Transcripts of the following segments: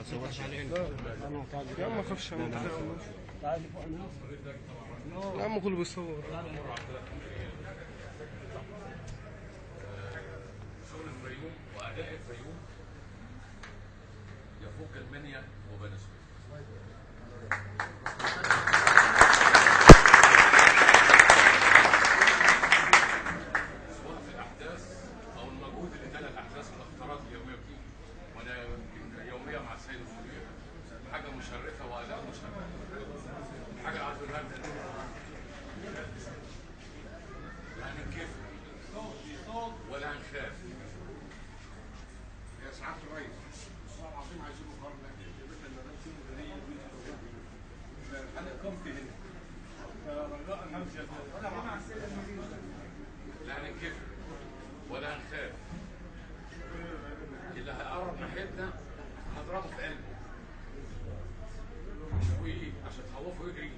ما تصورش علينا. يا عم ما اخافش يا عم كله بيصور. شغل الفيوم واداء الفيوم يفوق المنيا وبني سويف. سواء في الاحداث او المجهود اللي تلا الاحداث والاختيارات اليوميه فيه، وانا يمكن يوميه مع السيد المدير حاجه مشرفه واداء مشرف. حاجه عايز اقولها لك لا هنكف ولا هنخاف. يا سعاده الرئيس والله العظيم عايزين مقارنه جبت المدام في مديريه انا اقامتي هنا فرجاء همشي ولا مع السيد المدير لا هنكف ولا هنخاف. اللي هيقرب ناحيتنا هضربه في قلبه عشان تخوفه يجري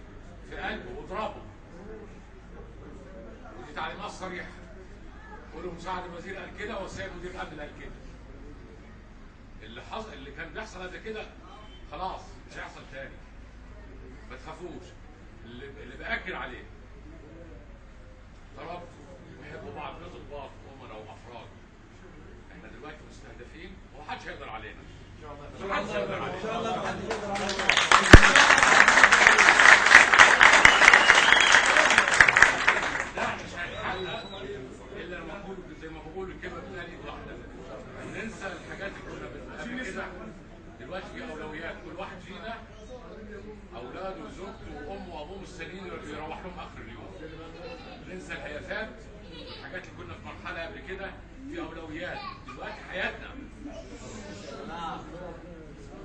في قلبه واضربه. ودي تعليمات صريحه. قولوا مساعد الوزير قال كده والسيد مدير الامن قال كده. اللي كان بيحصل قبل كده خلاص مش هيحصل تاني. ما تخافوش. اللي باكد عليه ضربتوا بيحبوا بعض كضباط وامراء وافراد. احنا دلوقتي مستهدفين ومحدش هيقدر علينا. محدش هيقدر علينا. ان شاء الله محدش هيقدر علينا. ده مش هيتحقق الا لما نقول زي ما بقول الكلمه بتاعتي واحده. ننسى الحاجات اللي كنا بنعملها كده. دلوقتي في اولويات. كل واحد فينا اولاده وزوجته وامه وابوه مستنيين يروح لهم اخر اليوم. ننسى الهيافات الحاجات اللي كنا في مرحله قبل كده. في اولويات. دلوقتي حياتنا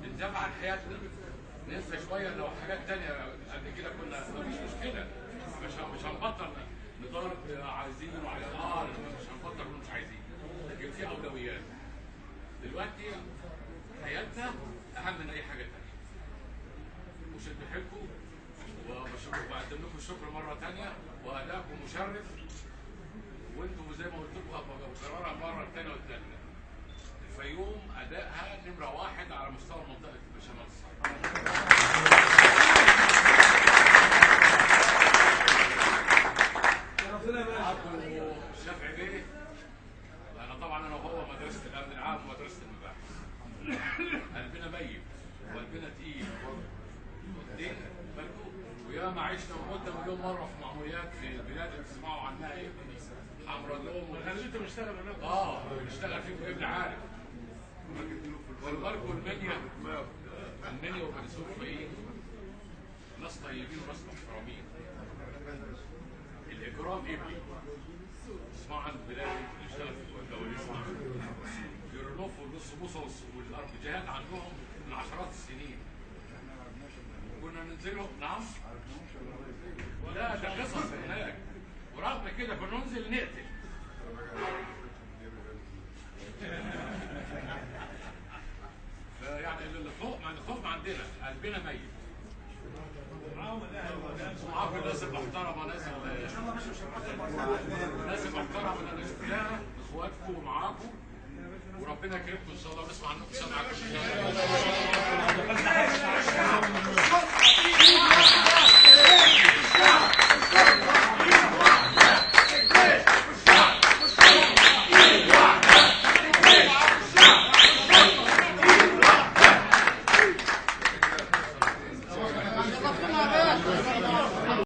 بندافع عن حياتنا. ننسى شويه لو حاجات ثانيه قبل كده كنا مفيش مشكله. مش هنبطل نضارب عايزين وعايزين مش هنبطل مش عايزين. لكن في اولويات. دلوقتي حياتنا اهم من اي حاجه ثانيه. وشدوا حيلكم وبقدم لكم الشكر مره ثانيه وادائكم مشرف. وانتم زي ما قلت لكم بكررها المره الثانيه والثالثه. الفيوم ادائها نمره واحد على مستوى منطقه شمال الصعيد. الشافعي بيه انا وهو مدرسه الامن العام ومدرسه المباحث. قلبنا ميت وقلبنا تقيل. دين بالكم وياما عشنا ومدة مليون مره في معموليات في البلاد اللي بتسمعوا عنها ايه؟ حمرا دوم خليته بيشتغل هناك. بيشتغل فيكم ابن عارف. والبركو المنيا وبني سويف ايه؟ ناس طيبين وناس محترمين. الاجرام ابني. اسمعوا عن البلاد اللي اشتغل في الكواليس. يرنفوا النص بوصه والارتجاهات عندهم من عشرات السنين. كنا ننزلوا نعم؟ لا ده قصص هناك. ورغم كده كنا ننزل نقتل. فيعني الخوف عندنا قلبنا ميت. معاكم الناس المحترمه ناس المحترمه اللي انا شفتها اخواتكم ومعاكم وربنا يكرمكم ان شاء الله ونسمع عنكم سمعكم ان شاء الله.